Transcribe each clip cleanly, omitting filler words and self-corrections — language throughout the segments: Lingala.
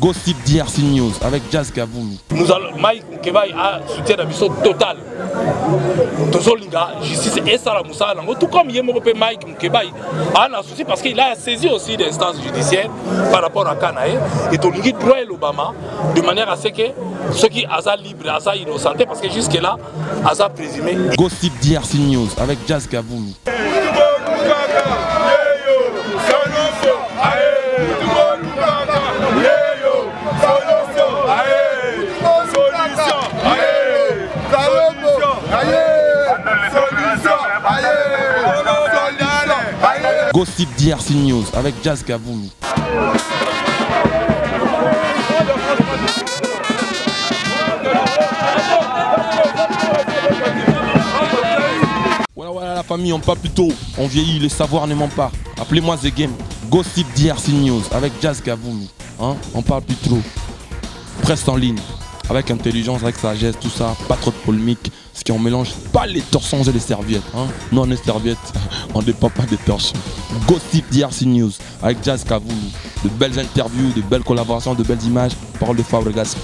Gossip DRC News avec Jazz Kaboulou. Nous allons, Mike Kebaï a soutien d'ambition total. Tozolinga, justice et Salah Moussa, tout comme Yemope Mike Kebaï a un souci parce qu'il a saisi aussi des instances judiciaires par rapport à Kanaé et tout le droit l'Obama de manière à ce que ceux qui sont libres, sont innocentés parce que jusque-là, sont présumés. Gossip DRC News avec Jazz Kaboulou. Gossip DRC News avec Jazz Kaboulou. Voilà la famille, on parle plus tôt, on vieillit, le savoir ne ment pas. Appelez-moi The Game. Gossip DRC News avec Jazz Kaboulou. Hein? On parle plus trop. Presse en ligne, avec intelligence, avec sagesse, tout ça, pas trop de polémique. Ce qu'on mélange pas les torsons et les serviettes. Hein? Non, les serviettes, on ne dépend pas des torsons. Gossip DRC News avec Jazz Kaboulou. De belles interviews, de belles collaborations, de belles images. Parole de Fabregas.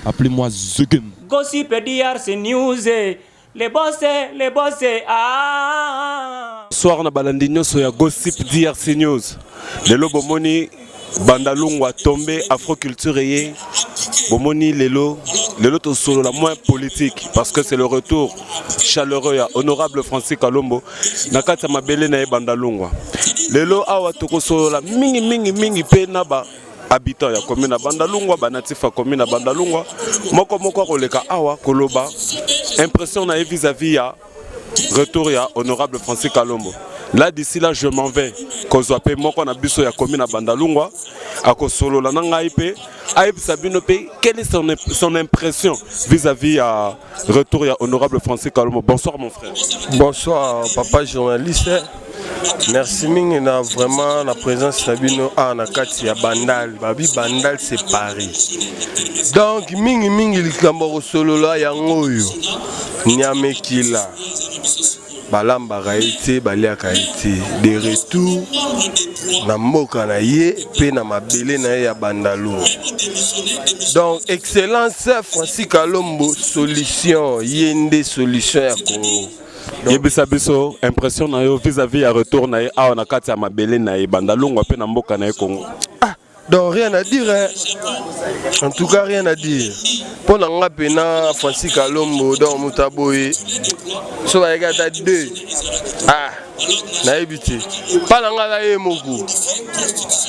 Appelez-moi The Game. Gossip DRC News. Les boss, ah. Soir na balandinyo so ya Gossip DRC News. Lelo bomoni bandalungwa tombé afroculture yé. Bomoni lelo to solo la moins politique parce que c'est le retour chaleureux ya honorable Francis Kalombo nakata mabele na bandalungwa. Lelo awa toko solo la mingi pe na ba habitant ya commune na bandalungwa banatifa commune na bandalungwa moko koleka awa koloba impression na vis-à-vis ya retour ya honorable Francis Kalombo. Là d'ici là je m'en vais kozwape moko na biso ya commune na bandalungwa akosolo la ngai pe aib sabino pe quelle est son impression vis-à-vis ya retour ya honorable Francis Kalombo. Bonsoir mon frère. Bonsoir papa journaliste. Merci mingi na vraiment la présence Sabino a na kati ya Bandal. Babi Bandal c'est Paris. Donc mingi likambo solo la yango yo. Nyamekila. Balamba kaite balia kaite de retour na mboka na ye pe na mabele na ye ya Bandalou. Donc excellence Francis Kalombo solution yende solution ya Congo. Yebisa biso impression na yo vis-à-vis ya retour na ye awa na kati ya mabele na ye Bandalungwa pe na mboka na ye Congo. Donc rien à dire hein. En tout cas rien à dire. Pour nga pena Francis Kalombo dans Mutaboye. So ba gata 2. Na ebiti. Pas nga la ye moko.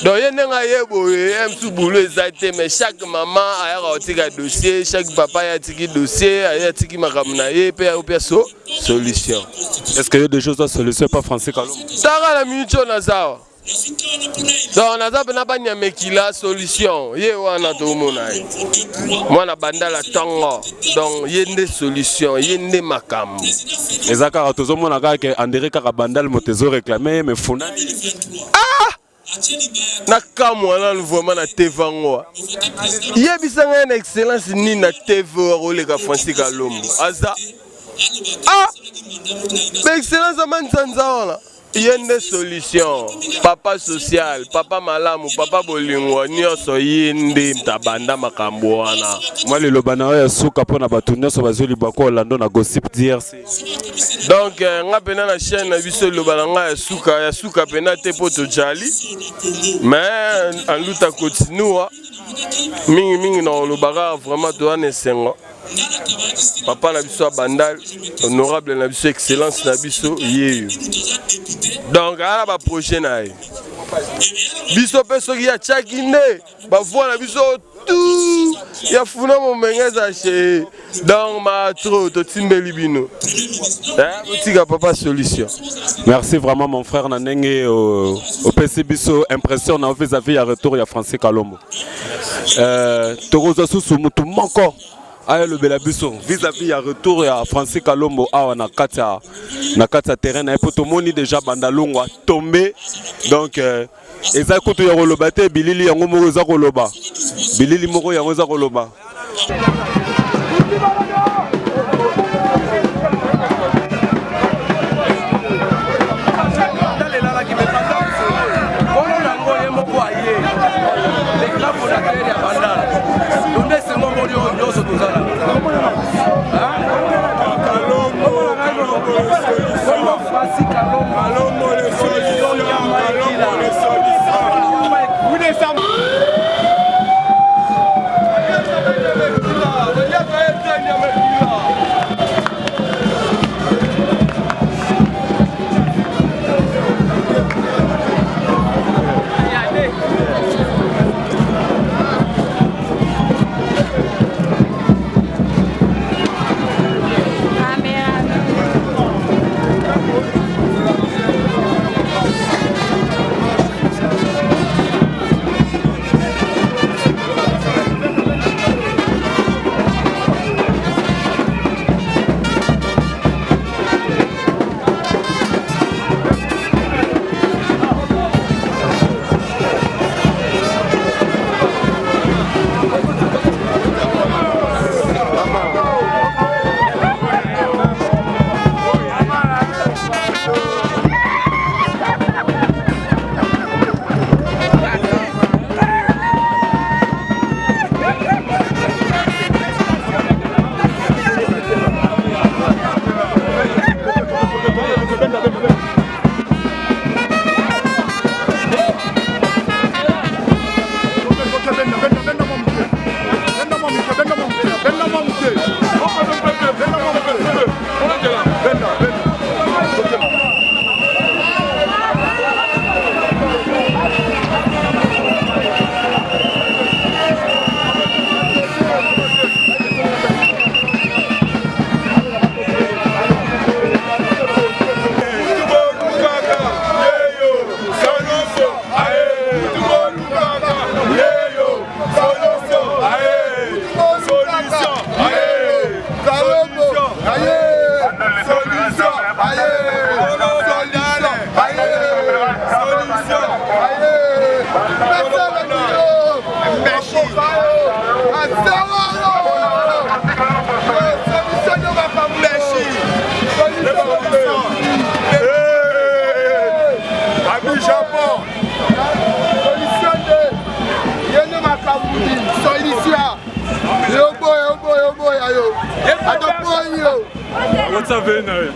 Donc yene nga ye boye msu boulot exacté mais chaque maman a otika dossier, chaque papa a tiki dossier, a tiki makamna ye pe a solution. Est-ce qu'il y a des choses à solution par Francis Kalombo? Tara la minute na ça. Donc on a pas n'a mekila solution. Ye wana to mona. Moi na bandala tango. Donc yende solution, yende makambo. Ezaka tozo mona ka ke andere ka bandal motezo réclamer mais funa. Na kamwana vraiment na TV ngo. Yebisanga na excellence ni na TV role ka Francis Kalombo. Aza. Excellence amanzanza wala. Il y a une solution. Papa social, papa malamu, papa bolingo, nyoso yinde tabanda makambo wana. Moi le lobana ya suka pona batu nyoso bazoli bako Orlando na Gossip DRC. Donc nga pena na chaîne na biso lobana nga ya suka pena te poto jali. Mais en luta continue. Mingi na lobaka vraiment to ane sengo. Papa na biso Bandal, honorable na biso excellence na biso yeyo. Donc ala ba projet na ye. Biso peso ki ya chakinde, ba voix na biso tout. Ya funa mo mengeza chez donc ma trop to timbeli bino. Otika papa solution. Merci vraiment mon frère Nanenge au PC biso impression na vis-à-vis ya retour ya Francis Kalombo. Tokoza susu mutu moko. Aïe le belabiso vis-à-vis à retour à Francis Kalombo awa na kata terrain na poto moni déjà Bandalungwa tombé donc eza kutu ya koloba te bilili yango moko eza koloba bilili moko yango eza koloba. Les ça veut dire.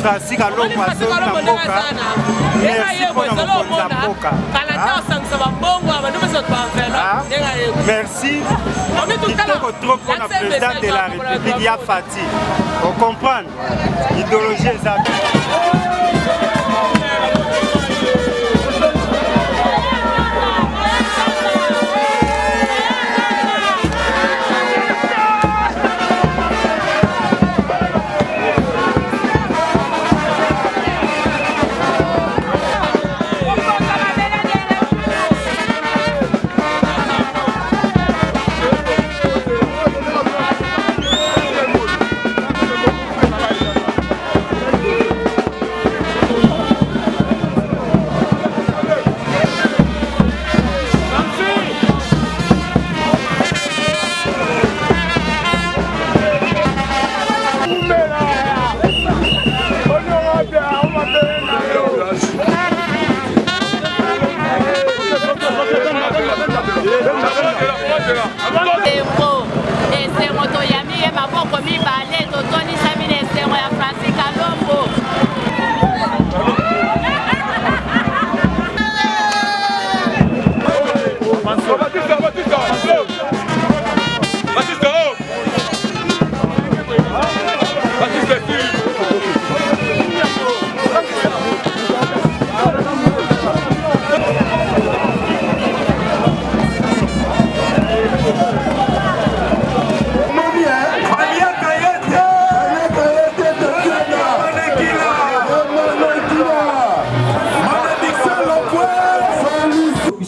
Francis Kalongo azongi na mboka. Merci mpona mokonzi ya mboka. Merci. Kitoko trop mpona président de la République ya Fati. On comprend l'idéologie exacte.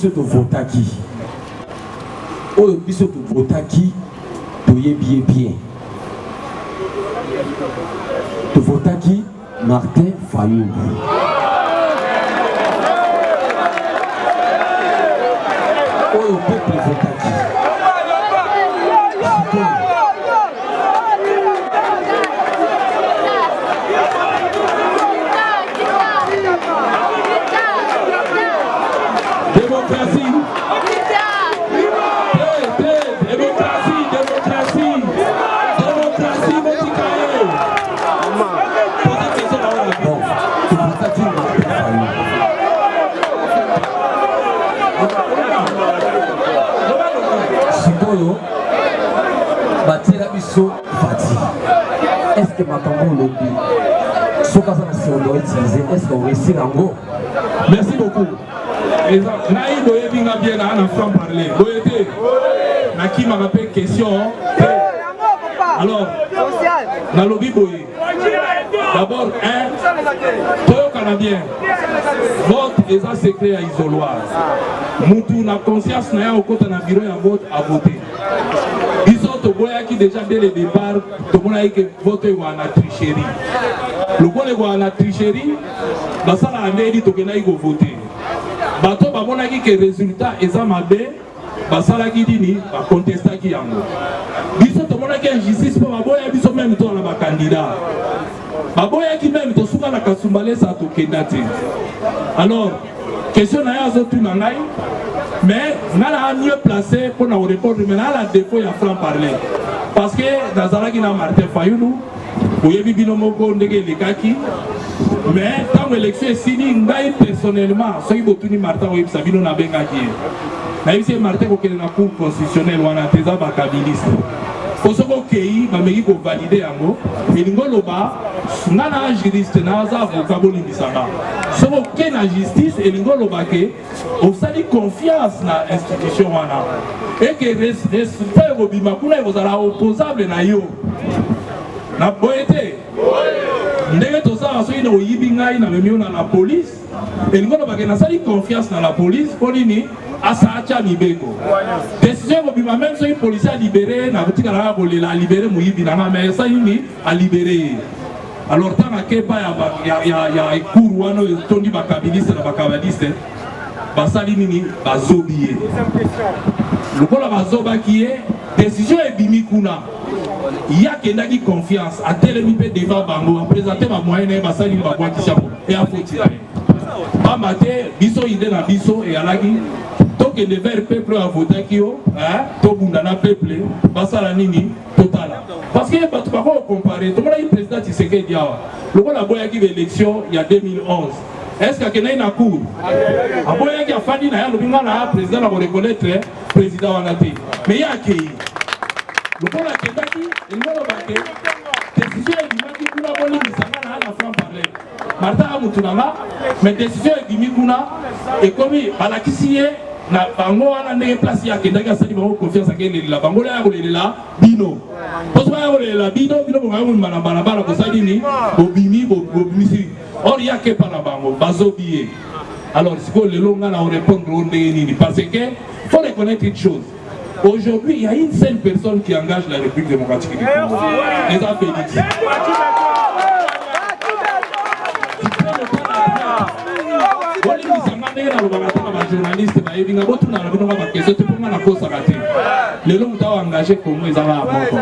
biso votaki oyo biso votaki toyebi bien votaki Martin Fayulu oyo peuple votaki batira biso Fati. Est-ce que makambo lobi soka ça si on doit utiliser est-ce qu'on réussit en merci beaucoup. Naï doye binga bien na franc parler. Boyete. Naki m'a rappelé question. Alors na lobi boye. D'abord Toyo Canadien. Vote est un secret à isoloir. Moutou na conscience na ya okota na bureau ya vote à voter. Ils sont qui déjà dès le départ, tout le monde a dit que vote est en tricherie. Le bon est en tricherie, ça a dit que voter. Bato ba mona ki que résultat eza mabe, basala ki dini ba contester qui yango. Biso to mona ki injustice pour baboya biso même to na ba candidat. Baboya qui même to suka na kasumbale sa to kendate. Alors question na yazo tu na ngai mais ngala mieux placé pour na répondre mais na la défaut ya franc parler. Parce que nazalaki na Martin Fayulu oyebi bino moko ndenge lekaki mais tant l'élection est signée ngai personnellement soki botuni Martin oyebisa bino na bengaki na yebisi Martin kokende na cour constitutionnelle wana teza bakabiliste osoko kei bameki kovalide yango elingo loba nga na juriste naza avocat bolimbisanga soko ke na justice elingo loba ke osali confiance na institution wana eke resultat ekobima kuna ekozala opposable na yo na boye te ndenge tozala soki na oyibi ngai na memi ona na police elingo loba ke nasali confiance na la police mpo nini asacha mibeko décision ekobima même soki policier alibéré na kotika nanga kolela alibéré moyibi nanga mais esali nini alibéré alors ntango akepa ya ekour wana etondi bakabiliste na bakabaliste basali nini bazobi ye lokola bazobaki ye décision ebimi kuna ye akendaki confiance atelemi mpe devant bango apresente bamoyen na ye basali nini babwakisa mo e afotila ye pamba te biso ide na biso eyalaki tokende vers peuple avotaki yo tobunda na peuple basala nini totala parce que bato bakokompare tomonaki président Tshisekedi awa lokola aboyaki baélection ya 2011 est-ce qu'akendaki na cour aboyaki afandi na ye alobi nga na président na koreconnaître président wana te mais ye akei lokola akendaki elingo lobake décision ebimaki kuna bolimbisanga na na franc parler Martin amutu nanga mais décision ebimi kuna ekomi balakisi ye na bango wana ndenge place ya kendaki asali bango confiance akelela bango la ya kolelela bino poso ya kolelela bino bongaya komima na balabala kosali nini bobimisi or ya kepa na bango bazobi ye alors sikoyo lelo nga na orépondre o ndenge nini parce que faut reconnaître une chose aujourd'hui il y a une seule personne qui engage la République démocratique du Congo Eza Félix journaliste na yebinga botuna na bino ba question te ponga na kosa kate lelo mutawa engagé Congo ezala moko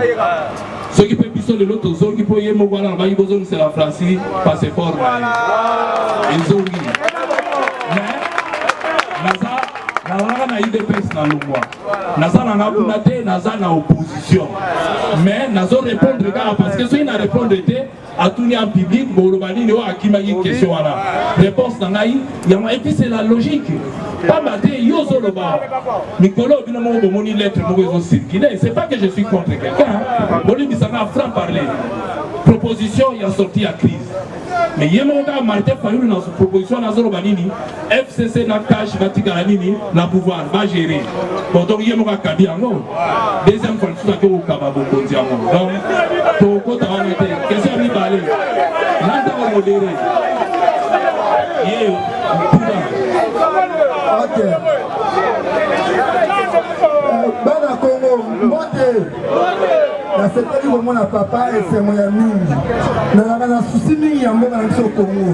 soki pe biso lelo tozoki po ye moko ala na ba bozo c'est la Francie passeport na ezongi naza na IDPS na longwa naza na kuna te naza na opposition mais nazo répondre kaka parce que soki na répondre te atuni en public boloba nini o akimaki question wana réponse na ngai yango et puis c'est la logique pamba te yo zoloba mikolo bino moko bomoni lettre moko ezo circuler c'est pas que je suis contre quelqu'un bolimbisanga franc parler proposition ya sorti ya crise mais ye moko kaka Martin Fayulu na proposition na zoloba nini FCC na cash batikala nini na pouvoir va gérer bon donc ye moko akabi yango deuxième fois tout à fait okaba bokonzi yango donc tokota wana te question mibale nanda ko modéré ye ok bana Congo mote na sepeli komona papa esemo ya mingi nazalaka na susi mingi ya mboka na biso Congo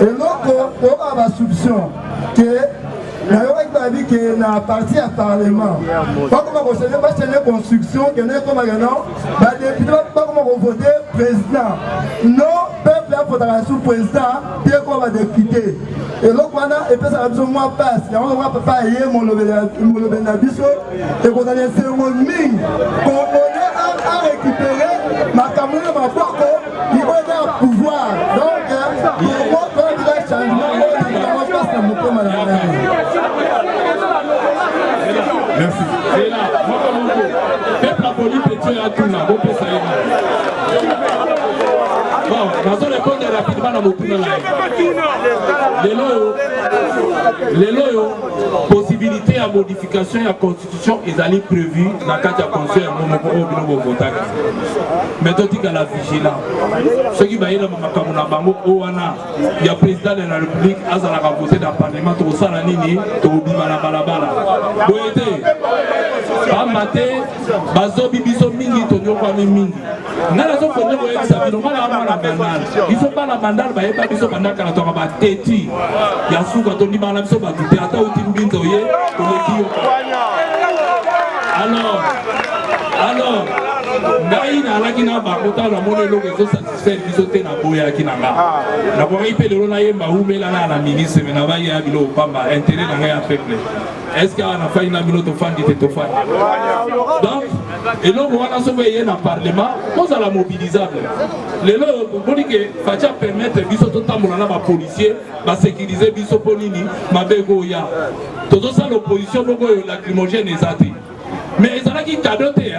eloko toyoka basolution ke nayokaki babi ke na parti ya parlement bakoma bachange construction kende ekomaka badepute bakoma kovote président non peuple afotaka sous président te koma badepute eloko wana epesaka biso mwa pasi yango mwa papa eye molobeli na biso ekozala esengo mingi komone a récupérer makambo na maboko libona ya pouvoir donc tokotoa changement oyo pasi na motema na merci. C'est là, moi comme on peuple a poli petit à tout là, bon pour ça. Bon, nous allons répondre rapidement à beaucoup de les loyaux, possibilité à modification de la constitution, ils allaient prévu dans le cadre du conseil au contact. Mais tout est à la vigilance. Ce qui va y avoir il y a le président de la République, il a voté dans le Parlement, tout ça, tout Bamate, bazobi biso mingi tonyo kwa mingi. Nala zo konyo kwa yesa bino mala mala bandal. Biso bala bandal ba yeba biso bandaka na toka ba teti. Yasuka tondi bala biso ba tuti ata uti mbinzo ye koleki yo. Alors, ngai na alaki na bakota na mona eloko ezo satisfaire biso te na boyaki na nga nakoki mpe lelo nayemba umelana na ministre me nabaki ya biloko pamba intérêt na ngai ya peuple est ce que awa nafai na bino tofandi te tofandi donc eloko wana soki eye na parlement kozala mobilisable lelo boni ke fatia permettre biso totambola na bapolicier basécurize biso mpo nini mabe koya tozosala opposition moko oyo lacrymogène eza te mais ezalaki cadeau te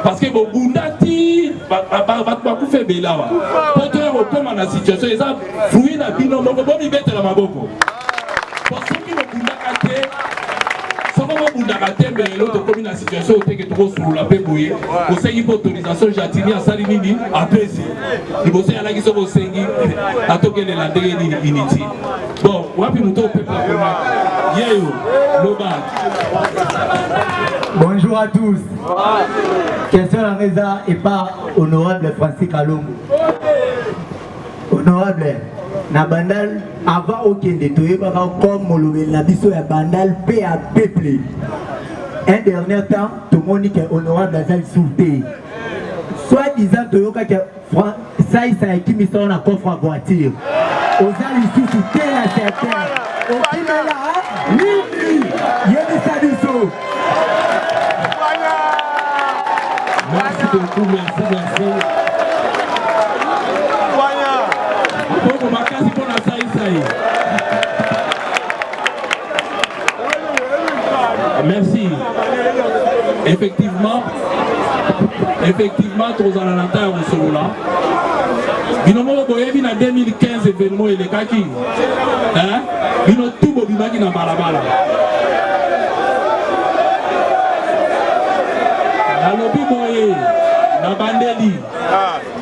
parce que bobunda ti bato bakufa ebele awa mpo toya kokóma na situation eza fruit na bino moko bomibetela maboko po soki bobundaka te soko bobundaka te mbe lelo tokómi na situation oteke tokosulula mpe boye osengi mpo autorisation jatini asali nini apesi liboso yalaki soko osengi atokelela ndenge nini initi bon wapi moto opeple akomaka yeyo loba. Bonjour à tous. Question à Reza et par honorable Francis Kalongo. Honorable, na bandal avant aucun détour, comme Molobe la biso ya bandal paix à peuple. Un dernier temps, tout le monde est honorable à celle souté. Soit disant que ça qui me sort en coffre à voiture. Aux gens ici sous terre à certains. Au final là, oui, il y a des salutions. Merci beaucoup, merci. Merci. Effectivement, tozala na taille au solo là. Binomo boyebi na 2015 événement elekaki. Hein? Bino tout bobimaki na balabala. Nalobi boye na bandeli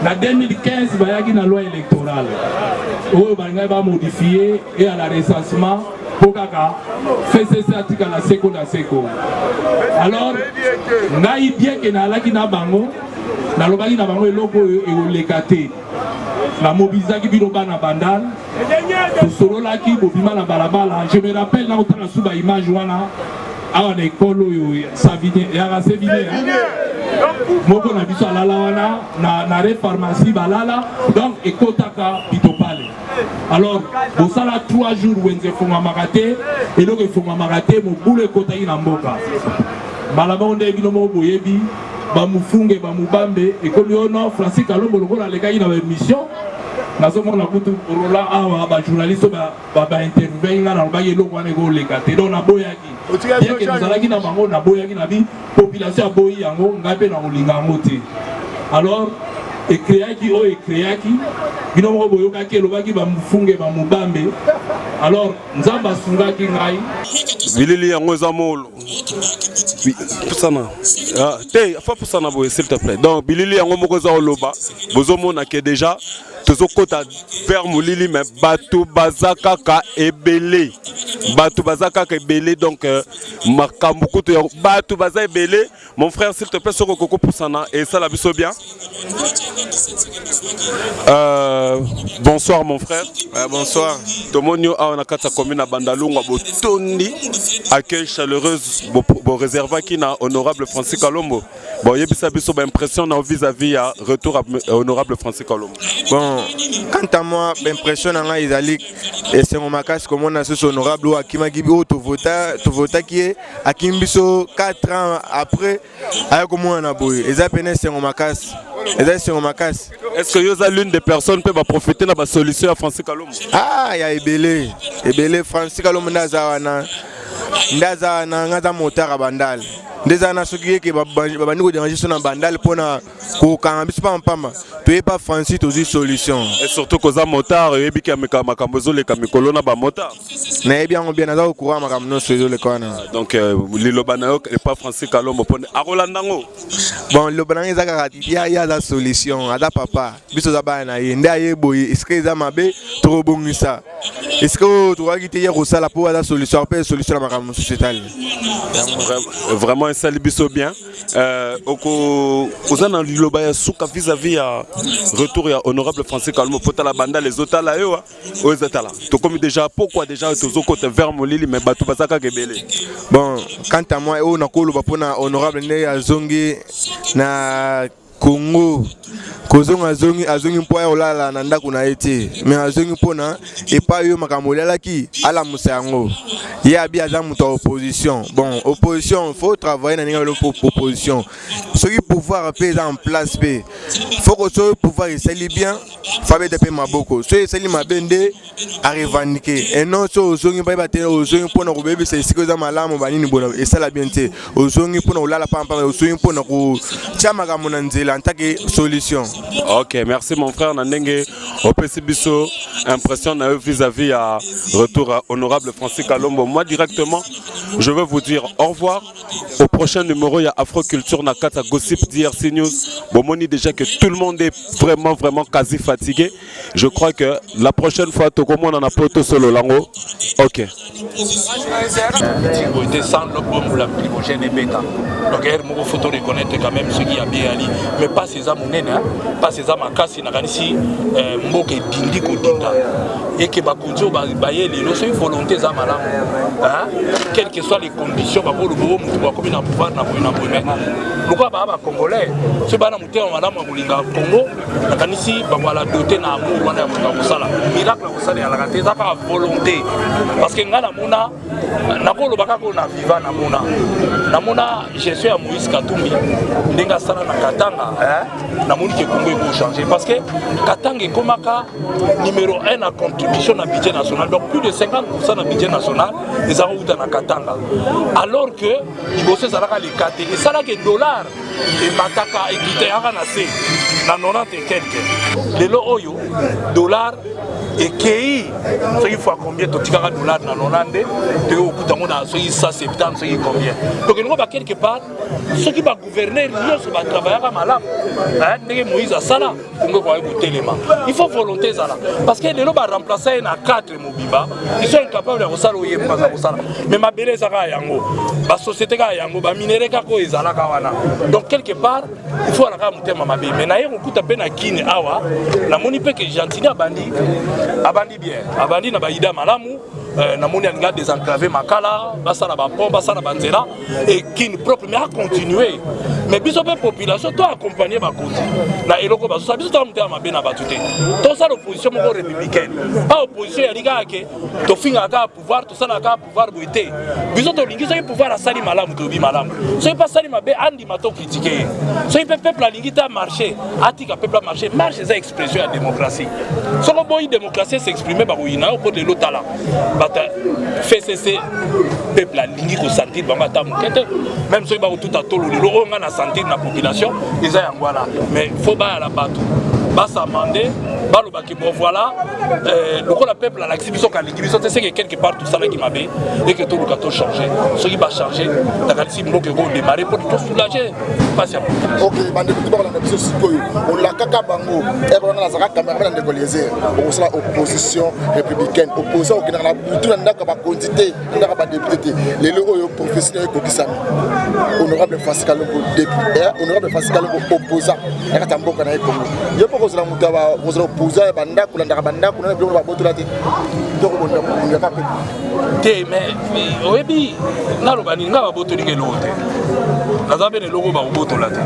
na 2015 bayaki na loi électorale oyo balingai ba modifier et à la recensement pour kaka fait ceci article na seko alors ngai bien que na alaki na bango nalobaki na bango eloko oyo eoleka te na mobilisaki bino bana bandal tosololaki bobima na balabala je me rappelle na otala su ba image wana awa na ekolo oyo yaka sevine moko na biso alala wana na re pharmacie balala donc ekotaka bitopale alors bosala 3 jours wenze efungwamaka te eloko efungwamaka te mobulu ekotaki na mboka balaba nde bino moko boyebi bamufunge bamubambe ekomi ono Francis Kalongo lokola alekaki na baémission nazomona kutu rola awa bajournaliste bainterviewe nga nalobaki eloko wana ekoleka te donc naboyaki bien ke nazalaki na bango naboyaki na bi population aboyi yango ngai mpe na kolinga yango te alors ekreaki oyo ekreaki bino moko boyokaki elobaki bamufunge bamubambe alors nzambe asungaki ngai bilili yango eza molo pusana te fa pusana boye s'il te plaît donc bilili yango moko eza oloba bozomona ke déjà tozokota vers molili mais bato baza kaka ebele donc makambo kutu ya bato baza ebele mon frère s'il te plaît soko koko pusana et ça la biso bien. Bonsoir mon frère. Bonsoir. Tomonio a na kata commune Bandalungwa botondi accueil chaleureuse bo réserva qui na honorable Francis Kalombo. Bon yebisa biso ba impression na vis-à-vis à retour à honorable Francis Kalombo. Bon quant à moi l'impression na izali et c'est mon makas comme on a ce honorable ou akima gibi to vota qui est akimbiso 4 ans après ay comme on a boy et ça peine c'est mon makas. Est-ce que vous avez l'une des personnes qui peut profiter de la solution à Francis Kalombo? Ah, il y a Ebele Francis Kalombo ndaza ngaza motara bandal. Ndeza na soki ke babandi ko déranger na bandal pona ko kangambisa pa mpamba. To pas Francis tozi solution. Et surtout que za motard yebi ka makambo zo le kamikolo na ba motard. Na yebi yango bien naza ko courant makambo no so le kona. Donc lilobana yo et pas Francis Kalombo pona arolandango. Bon lobana eza ka ya la solution ada papa biso za ba na ye nda ye boye est-ce que za mabe to bongisa. Est-ce que tu vas quitter hier au sala pour la solution après solution na sociétal. Vraiment un salibiso bien. Aux années de souka vis-à-vis à retour à honorable Francis Kalmo pour la bande les autres là aux états là. Tu comme déjà pourquoi déjà tu aux côtés vers Molili mais batu basaka kebele. Bon, quant à moi on a kolo bapona honorable né à Zongi na Congo. Kozonga azongi mpoya olala na ndako na ete mais azongi pona et pas yo makamolela ki ala musango ye abi aza muto opposition. Bon, opposition faut travailler na ninga opposition. Ce qui pouvoir payer en place paix. Faut que ce pouvoir il s'allie bien, fabe de paix maboko. Ce s'allie mabende à revendiquer. Et non so ozongi ba batela ozongi pona ko bebe c'est sikoza malamu banini bona et ça la bien te. Ozongi pona olala pampa ozongi pona ko chama kamona nzela en tant que solution. Ok, merci mon frère Nandenge. Au PCBiso, impression vis-à-vis à retour à honorable Francis Kalombo. Moi directement, je veux vous dire au revoir. Au prochain numéro, il y a Afroculture Nakata Gossip DRC News. Bon, on dit déjà que tout le monde est vraiment quasi fatigué. Je crois que la prochaine fois, tout le monde en a pas tout solo lango. Ok. Donc, il faut reconnaître quand même ce qui a bien allé. Mais pas ces hommes, pas ces hommes à casser, ici, Mboke Dindi Kodinda. Et que Bakunjo Baye, les notions volontés à Malam. Quelles que soient les conditions, pour le beau, nous avons comme un pouvoir, nous avons un pouvoir. Pourquoi les Congolais, ce que nous avons Madame Moulinga Congo, ici, nous avons doté d'un amour, nous avons miracle, nous avons volonté. Parce que nous avons Namona, je suis à Moïse Katumbi, Nenga Sala na Katanga, Namoni que Congo est changer parce que Katanga est comme numéro 1 à contribution à budget national, donc plus de 50% du budget national, les avons dans Katanga. Alors que il bosse ça les 4 et ça là que dollars et mataka et guité à nase, na 90 et quelques. Les oyo dollars et qui il faut combien de $dollars dans 90 de au bout d'un 170 combien. Donc nous va quelque part ceux qui va gouverner nous va travailler à malam Moïse Sala il faut volonté ça là parce que les gens va remplacer na 4 mobiba ils sont incapables de ça mais ma belle ça yango ba société ka yango ba minéré ka ko ezala ka wana donc quelque part il faut la mutema mabe mais na yeko kuta pe na kine awa na moni pe que gentini abandi bien abandi na baida malamu na moni anga désenclaver makala basala ba pompe basala banzela et qui propre mais à continuer mais biso pe population to accompagner ba konti na eloko ba so biso to mutema mabe na batute to ça l'opposition moko républicaine pas opposition ya liga ke to finga ka pouvoir to sala ka pouvoir boité biso to lingi so pouvoir asali malamu to bi malamu so pas sali mabe andi mato critiquer so peuple a lingi ta marché atika peuple a marché marche c'est expression de démocratie so ko boy démocratie s'exprimer ba ruina au de l'autre là bata fait cesser peuple a lingi ko sentir ba mata mukete même so ba tout à tolo le on a sentir na population ils a voilà mais faut ba la bateau ba s'amender ba lo ba ki bon voilà le peuple a l'exhibition ka lingi biso c'est que quelque part tout ça là qui m'a bé et que tout le gâteau changer ce qui va changer la qualité bloc que go démarrer pour tout soulager pas ça. OK bande tout ba la biso sikoyo on la kaka bango et on a la caméra dans les on sera opposition républicaine opposition au na tout na ka ba quantité na ka ba député les logo professionnels ko kisami honorable Francis Kalombo député honorable Francis Kalombo opposant na ka tamboka na Congo yo poko zala mutaba vous opposant banda kulanda banda kuna bilo ba botola te donc on a pas fait mais oyebi na lo bani nga ba botoli ke lote na zabe ne logo ba botola te.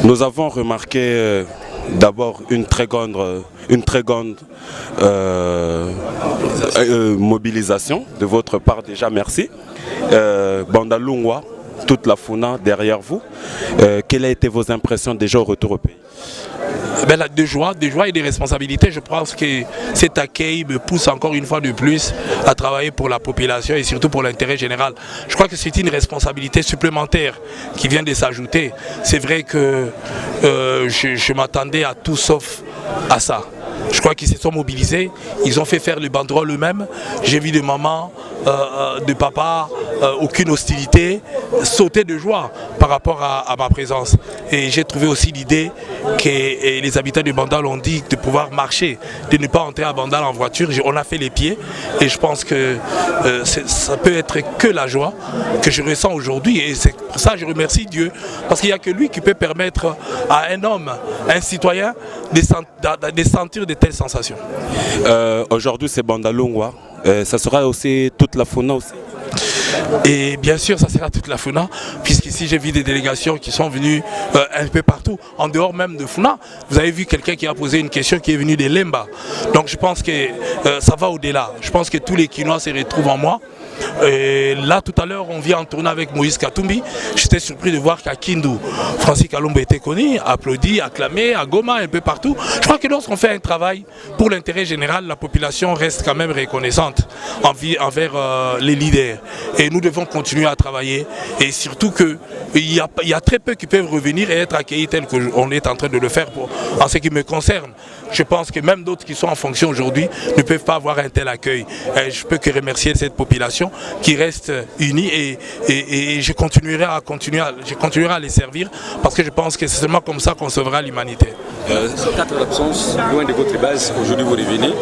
Nous avons remarqué d'abord une très grande mobilisation de votre part, déjà merci. Bandalungwa, toute la Funa derrière vous. Quelles ont été vos impressions déjà au retour au pays? De joie et de responsabilité. Je pense que cet accueil me pousse encore une fois de plus à travailler pour la population et surtout pour l'intérêt général. Je crois que c'est une responsabilité supplémentaire qui vient de s'ajouter. C'est vrai que je m'attendais à tout sauf à ça. Je crois qu'ils se sont mobilisés, ils ont fait faire les banderoles eux-mêmes. J'ai vu des mamans, de papa, aucune hostilité, sautaient de joie par rapport à ma présence. Et j'ai trouvé aussi l'idée que les habitants de Bandal ont dit de pouvoir marcher, de ne pas entrer à Bandal en voiture. On a fait les pieds et je pense que ça peut être que la joie que je ressens aujourd'hui. Et c'est pour ça que je remercie Dieu, parce qu'il n'y a que lui qui peut permettre à un homme, un citoyen, de sentir de telles sensations. Aujourd'hui c'est Bandalungwa, ça sera aussi toute la fauna aussi. Et bien sûr, ça sera toute la Funa, puisqu'ici j'ai vu des délégations qui sont venues un peu partout, en dehors même de Funa. Vous avez vu quelqu'un qui a posé une question qui est venu de Lemba. Donc je pense que ça va au-delà. Je pense que tous les Kinois se retrouvent en moi. Et là tout à l'heure on vient en tournée avec Moïse Katumbi. J'étais surpris de voir qu'à Kindu, Francis Kalumba était connu, applaudi, acclamé, à Goma, un peu partout. Je crois que lorsqu'on fait un travail pour l'intérêt général, la population reste quand même reconnaissante envers les leaders. Et nous devons continuer à travailler. Et surtout qu'il y a très peu qui peuvent revenir et être accueillis tel qu'on est en train de le faire en ce qui me concerne. Je pense que même d'autres qui sont en fonction aujourd'hui ne peuvent pas avoir un tel accueil. Et je peux que remercier cette population qui reste unie et je continuerai à les servir parce que je pense que c'est seulement comme ça qu'on sauvera l'humanité. 4 absences, loin de votre base, aujourd'hui vous revenez.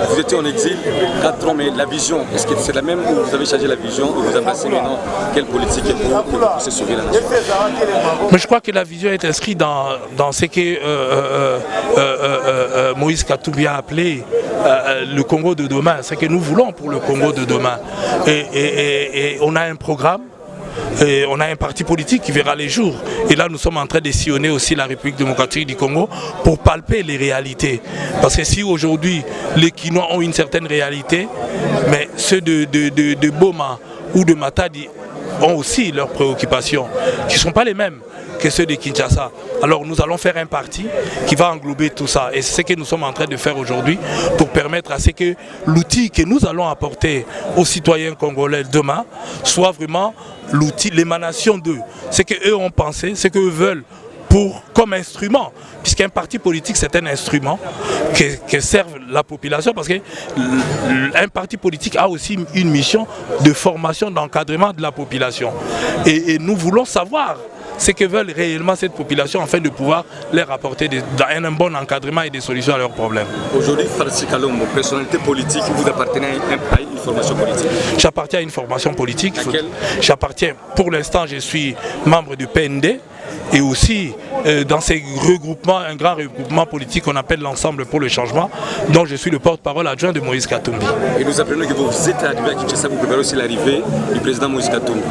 Vous étiez en exil 4 ans, mais la vision, est-ce que c'est la même ou vous avez changé la vision et vous embrassez maintenant quelle politique est pour que vous puissiez sauver la nation? Mais je crois que la vision est inscrite dans ce que Moïse Katumbi a appelé le Congo de demain, ce que nous voulons pour le Congo de demain. Et on a un programme, et on a un parti politique qui verra les jours. Et là, nous sommes en train de sillonner aussi la République démocratique du Congo pour palper les réalités. Parce que si aujourd'hui, les Kinois ont une certaine réalité, mais ceux de Boma ou de Matadi ont aussi leurs préoccupations, qui ne sont pas les mêmes que ceux de Kinshasa. Alors nous allons faire un parti qui va englober tout ça. Et c'est ce que nous sommes en train de faire aujourd'hui pour permettre à ce que l'outil que nous allons apporter aux citoyens congolais demain soit vraiment l'outil, l'émanation d'eux. Ce qu'eux ont pensé, ce qu'eux veulent comme instrument, puisqu'un parti politique c'est un instrument que serve la population, parce qu'un parti politique a aussi une mission de formation, d'encadrement de la population. Et nous voulons savoir ce que veulent réellement cette population afin de pouvoir leur apporter un bon encadrement et des solutions à leurs problèmes. Aujourd'hui, Francis Kalumba, personnalité politique, vous appartenez à une formation politique? J'appartiens à une formation politique. Laquelle? J'appartiens, pour l'instant, je suis membre du PND. Et aussi dans ces regroupements, un grand regroupement politique qu'on appelle l'Ensemble pour le changement, dont je suis le porte-parole adjoint de Moïse Katumbi. Et nous apprenons que vous êtes arrivé à Kinshasa, vous préparez aussi l'arrivée du président Moïse Katumbi.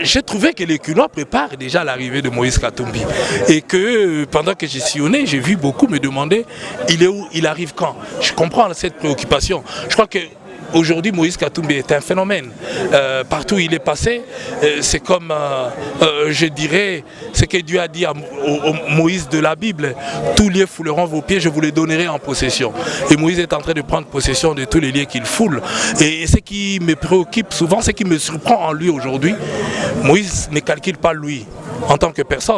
J'ai trouvé que les Kinois préparent déjà l'arrivée de Moïse Katumbi. Et que pendant que j'ai sillonné, j'ai vu beaucoup me demander il est où, il arrive quand. Je comprends cette préoccupation. Je crois que aujourd'hui, Moïse Katumbi est un phénomène. Partout où il est passé, c'est comme, je dirais, ce que Dieu a dit à Moïse de la Bible. Tous lieux fouleront vos pieds, je vous les donnerai en possession. Et Moïse est en train de prendre possession de tous les lieux qu'il foule. Et ce qui me préoccupe souvent, ce qui me surprend en lui aujourd'hui, Moïse ne calcule pas lui en tant que personne.